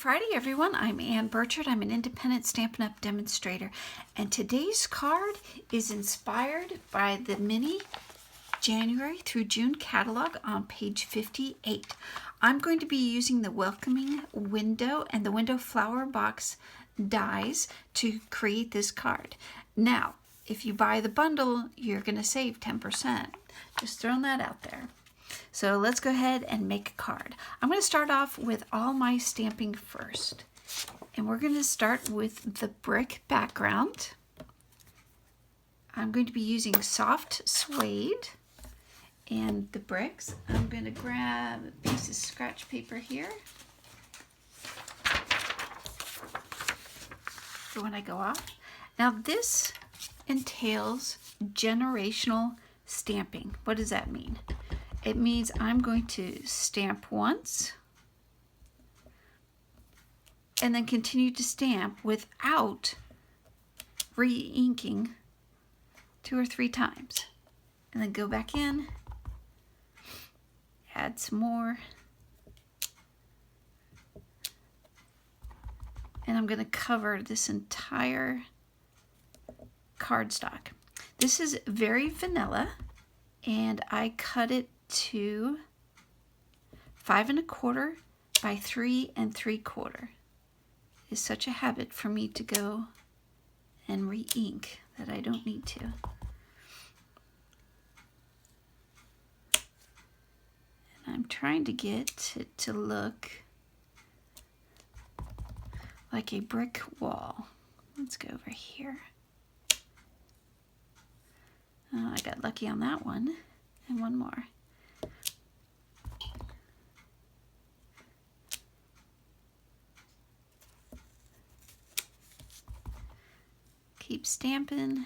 Friday, everyone. I'm Ann Birchard. I'm an independent Stampin' Up! Demonstrator. And today's card is inspired by the mini January through June catalog on page 58. I'm going to be using the welcoming window and the window flower box dies to create this card. Now, if you buy the bundle, you're going to save 10%. Just throwing that out there. So let's go ahead and make a card. I'm going to start off with all my stamping first. And we're going to start with the brick background. I'm going to be using soft suede and the bricks. I'm going to grab a piece of scratch paper here for when I go off. Now this entails generational stamping. What does that mean? It means I'm going to stamp once and then continue to stamp without re-inking 2 or 3 times. And then go back in, add some more. And I'm going to cover this entire cardstock. This is very vanilla, and I cut it to 5 1/4 by 3 3/4. It's such a habit for me to go and re-ink that I don't need to. And I'm trying to get it to look like a brick wall. Let's go over here. Oh, I got lucky on that one. And one more. Keep stamping.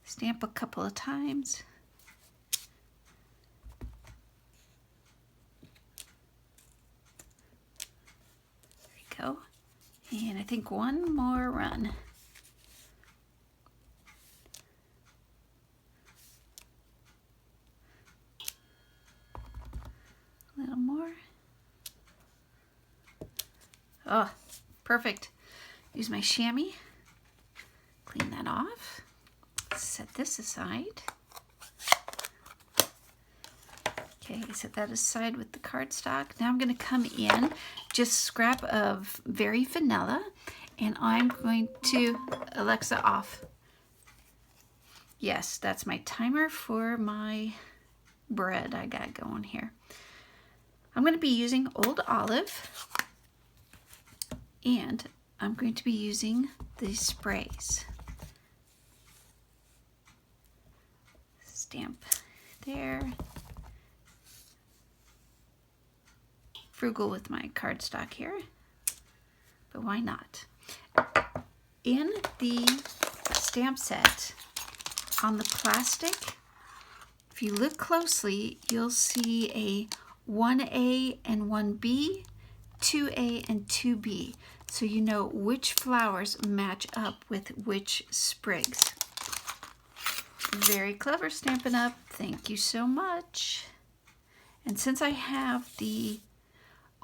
Stamp a couple of times. There we go. And I think one more run. A little more. Oh, perfect. Use my chamois, clean that off, set this aside. Okay, set that aside with the cardstock. Now I'm going to come in, just scrap of very vanilla, and I'm going to, Alexa off. Yes, that's my timer for my bread I got going here. I'm going to be using Old Olive, and I'm going to be using these sprays. Stamp there. Frugal with my cardstock here, but why not? In the stamp set, on the plastic, if you look closely, you'll see a 1A and 1B, 2A and 2B. So you know which flowers match up with which sprigs. Very clever, Stampin' Up! Thank you so much. And since I have the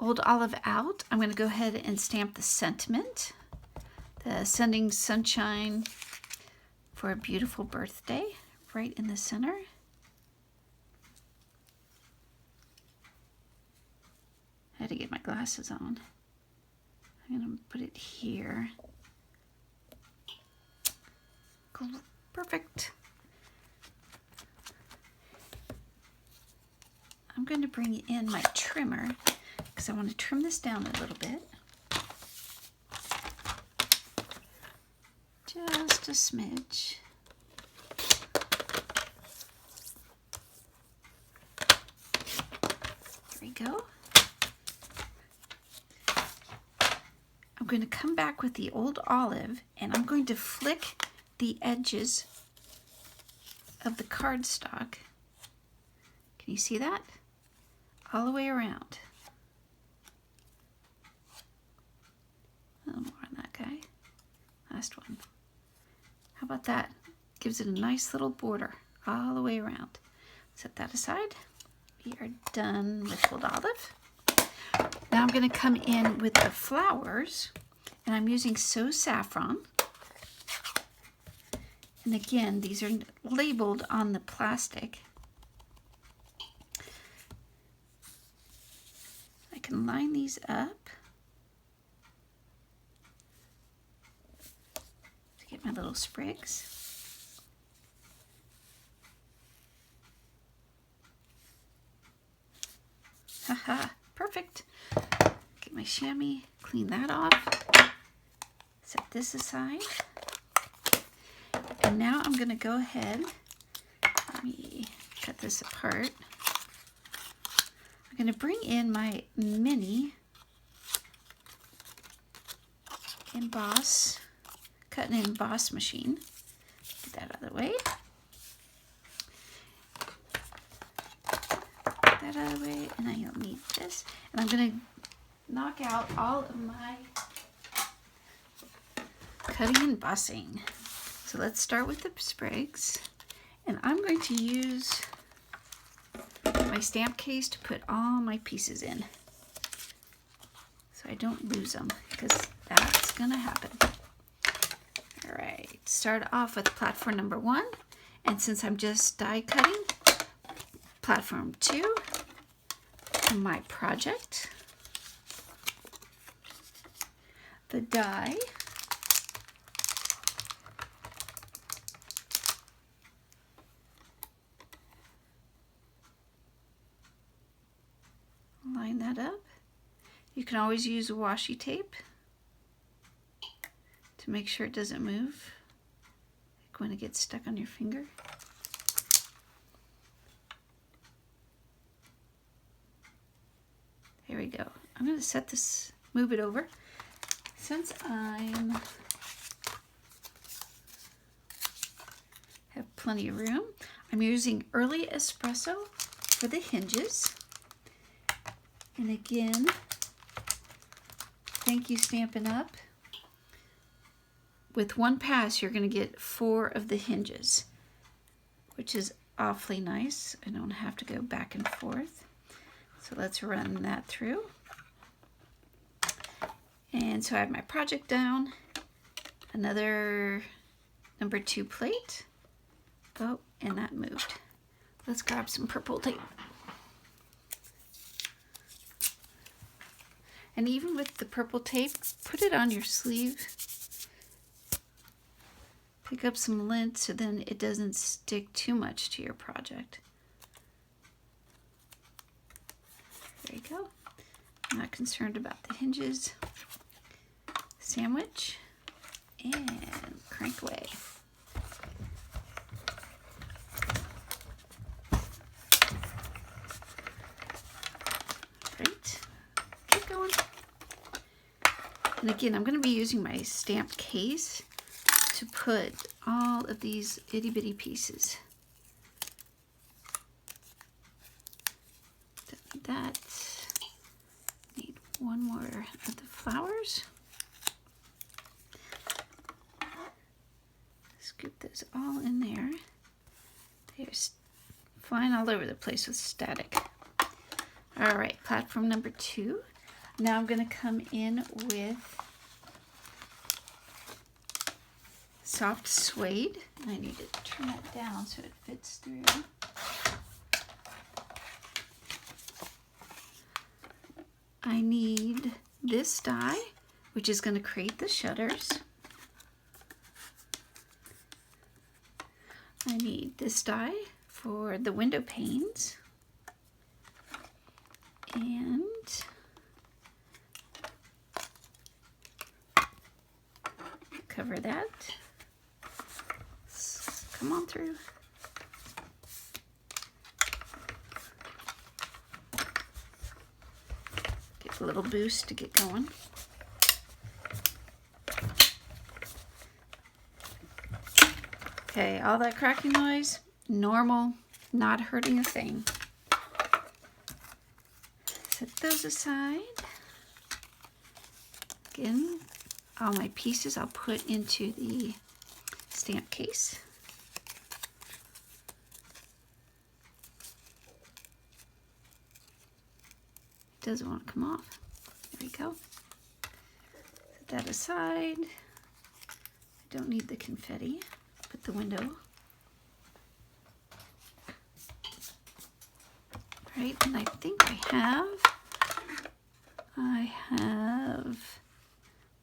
Old Olive out, I'm going to go ahead and stamp the sentiment. The sending sunshine for a beautiful birthday right in the center. I had to get my glasses on. I'm going to put it here. Perfect. I'm going to bring in my trimmer because I want to trim this down a little bit. Just a smidge. There we go. I'm going to come back with the Old Olive, and I'm going to flick the edges of the cardstock. Can you see that? All the way around. A little more on that guy. Last one. How about that? Gives it a nice little border all the way around. Set that aside. We are done with Old Olive. Now I'm going to come in with the flowers, and I'm using So Saffron. And again, these are labeled on the plastic. I can line these up to get my little sprigs. Haha, perfect. Get my chamois, clean that off. Set this aside. And now I'm going to go ahead, let me cut this apart. I'm going to bring in my mini emboss, cut and emboss machine. Get that out of the way. Get that out of the way, and I don't need this. And I'm going to knock out all of my cutting and embossing. So let's start with the sprigs, and I'm going to use my stamp case to put all my pieces in so I don't lose them, because that's gonna happen. All right, start off with platform number 1, and since I'm just die cutting, platform 2, my project, the die, line that up. You can always use washi tape to make sure it doesn't move, like when it gets stuck on your finger. There we go. I'm going to set this, move it over. Since I'm have plenty of room, I'm using Early Espresso for the hinges. And again, thank you, Stampin' Up. With one pass, you're going to get 4 of the hinges, which is awfully nice. I don't have to go back and forth. So let's run that through. And so I have my project down. Another number 2 plate. Oh, and that moved. Let's grab some purple tape. And even with the purple tape, put it on your sleeve. Pick up some lint so then it doesn't stick too much to your project. There you go. I'm not concerned about the hinges. Sandwich and crank away. Great. Keep going. And again, I'm going to be using my stamp case to put all of these itty bitty pieces. That. Need one more of the flowers. Scoop those all in there. They're flying all over the place with static. All right, platform number 2. Now I'm going to come in with soft suede. I need to turn that down so it fits through. I need this die, which is going to create the shutters. I need this die for the window panes. And cover that. Come on through. Give a little boost to get going. Okay, all that cracking noise, normal, not hurting a thing. Set those aside. Again, all my pieces I'll put into the stamp case. Doesn't want to come off. we go. Set that aside. I don't need the confetti. Put the window. Right, and I think I have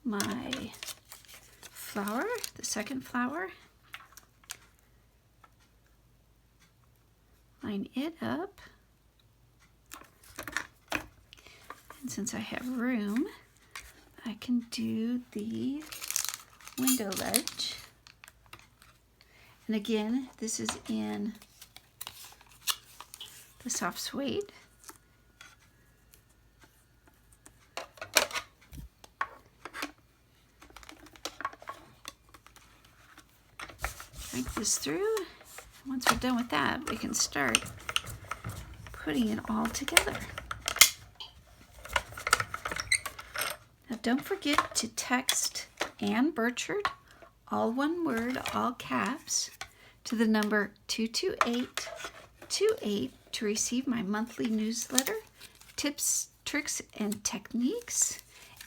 my flower, the second flower. Line it up. And since I have room, I can do the window ledge. And again, this is in the soft suede. Crank this through. Once we're done with that, we can start putting it all together. Now don't forget to text ANNBIRCHARD, all one word, all caps, to the number 22828 to receive my monthly newsletter, tips, tricks, and techniques,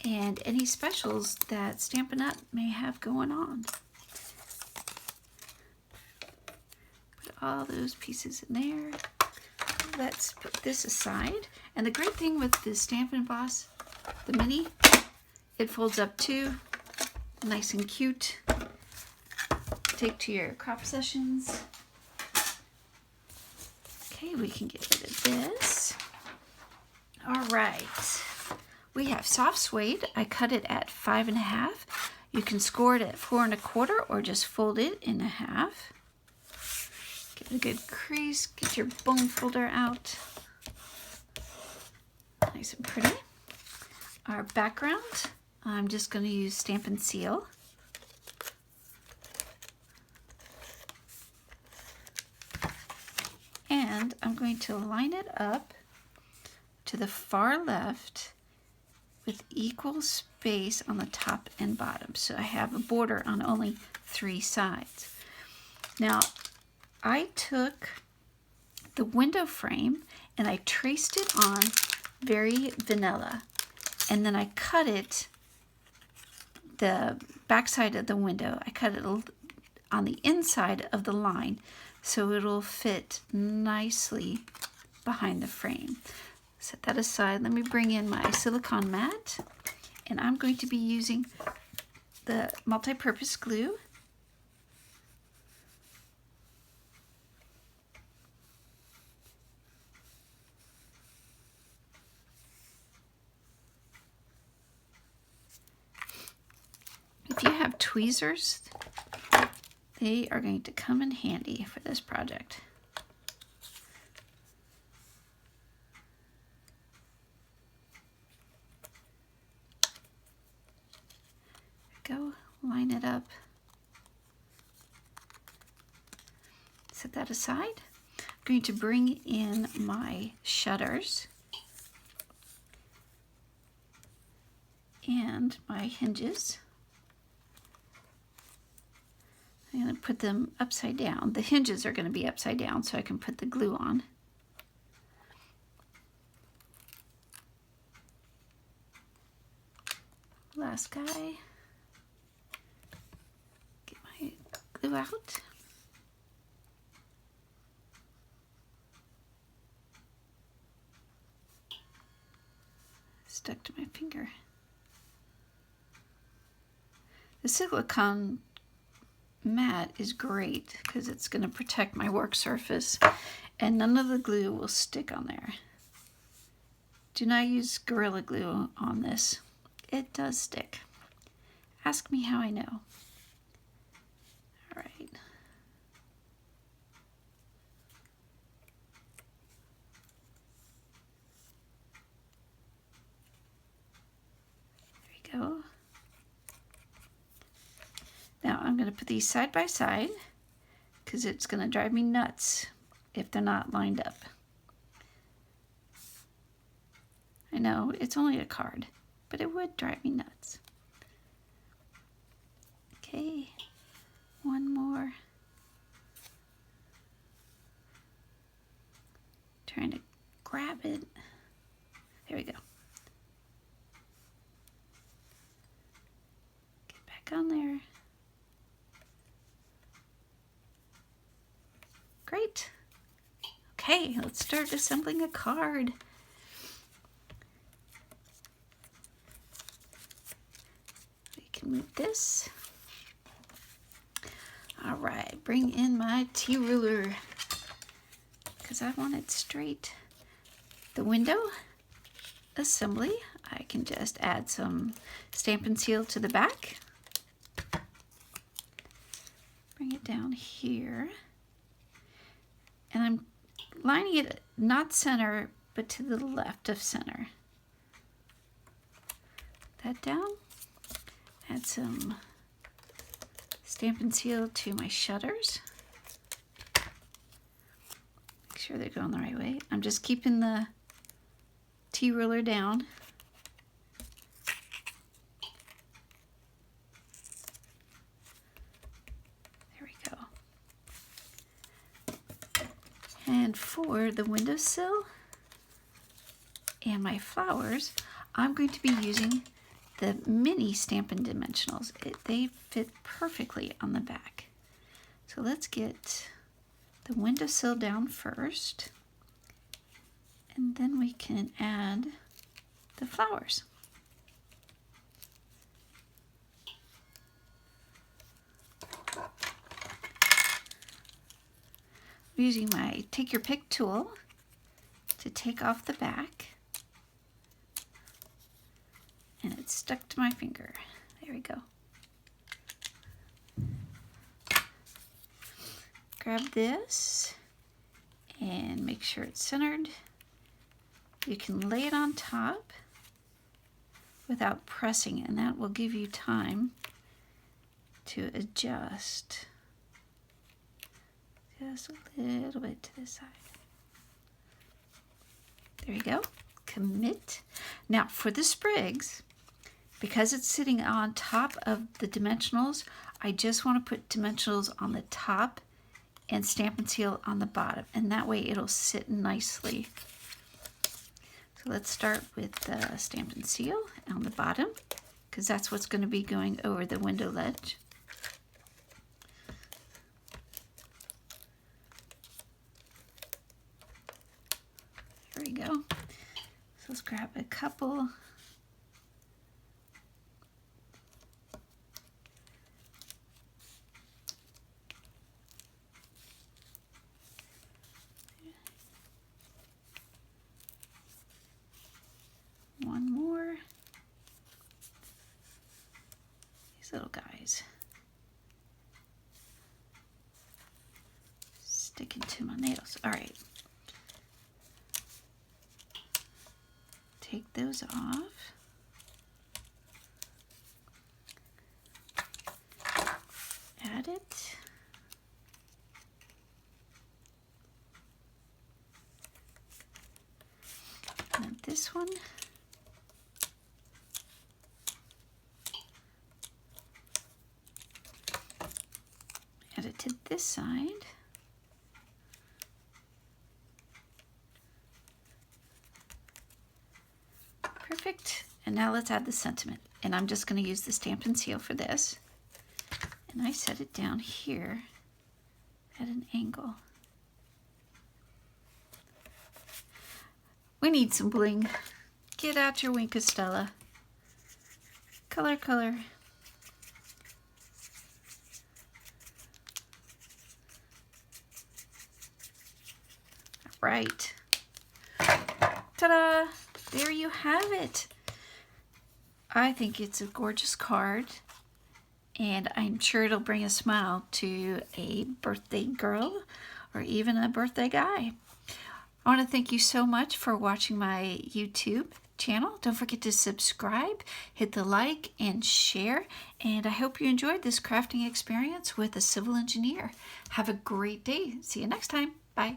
and any specials that Stampin' Up! May have going on. Put all those pieces in there. Let's put this aside. And the great thing with the Stampin' Boss, the mini, it folds up too, nice and cute. Take to your crop sessions. Okay, we can get rid of this. All right, we have soft suede. I cut it at 5.5. You can score it at 4 1/4 or just fold it in half. Get a good crease, get your bone folder out. Nice and pretty. Our background, I'm just going to use Stampin' Seal. And I'm going to line it up to the far left with equal space on the top and bottom. So I have a border on only 3 sides. Now, I took the window frame and I traced it on very vanilla. And then I cut it, the back side of the window, I cut it on the inside of the line so it'll fit nicely behind the frame. Set that aside. Let me bring in my silicone mat, and I'm going to be using the multi-purpose glue. If you have tweezers, they are going to come in handy for this project. There we go, line it up. Set that aside. I'm going to bring in my shutters and my hinges. I'm going to put them upside down. The hinges are going to be upside down so I can put the glue on. Last guy. Get my glue out. Stuck to my finger. The silicone mat is great because it's going to protect my work surface and none of the glue will stick on there. Do not use Gorilla Glue on this. It does stick. Ask me how I know. All right. There we go. Now I'm going to put these side by side because it's going to drive me nuts if they're not lined up. I know it's only a card, but it would drive me nuts. Okay, one more. Trying to grab it. There we go. back on there. Great. Okay, let's start assembling a card. We can move this. All right, bring in my T-ruler because I want it straight. The window assembly, I can just add some Stampin' Seal to the back. Bring it down here. And I'm lining it not center, but to the left of center. That down. Add some Stampin' Seal to my shutters. Make sure they're going the right way. I'm just keeping the T-ruler down. There we go. And for the windowsill and my flowers, I'm going to be using the mini Stampin' Dimensionals. They fit perfectly on the back. So let's get the windowsill down first, and then we can add the flowers. I'm using my Take Your Pick tool to take off the back, and it's stuck to my finger. There we go. Grab this and make sure it's centered. You can lay it on top without pressing, and that will give you time to adjust just a little bit to the side. There you go. Commit. Now for the sprigs, because it's sitting on top of the dimensionals, I just want to put dimensionals on the top and Stampin' Seal on the bottom, and that way it'll sit nicely. So let's start with the Stampin' Seal on the bottom, because that's what's going to be going over the window ledge. There we go. So let's grab a couple. One more. These little guys sticking to my nails. All right. Take those off. Add it. And then this one. Add it to this side. Perfect. And now let's add the sentiment. And I'm just going to use the Stampin' Seal for this. And I set it down here at an angle. We need some bling. Get out your Wink of Stella. Color, color. Right. Ta-da! There you have it. I think it's a gorgeous card, and I'm sure it'll bring a smile to a birthday girl or even a birthday guy. I want to thank you so much for watching my YouTube channel. Don't forget to subscribe, hit the like, and share. And I hope you enjoyed this crafting experience with a civil engineer. Have a great day. See you next time. Bye.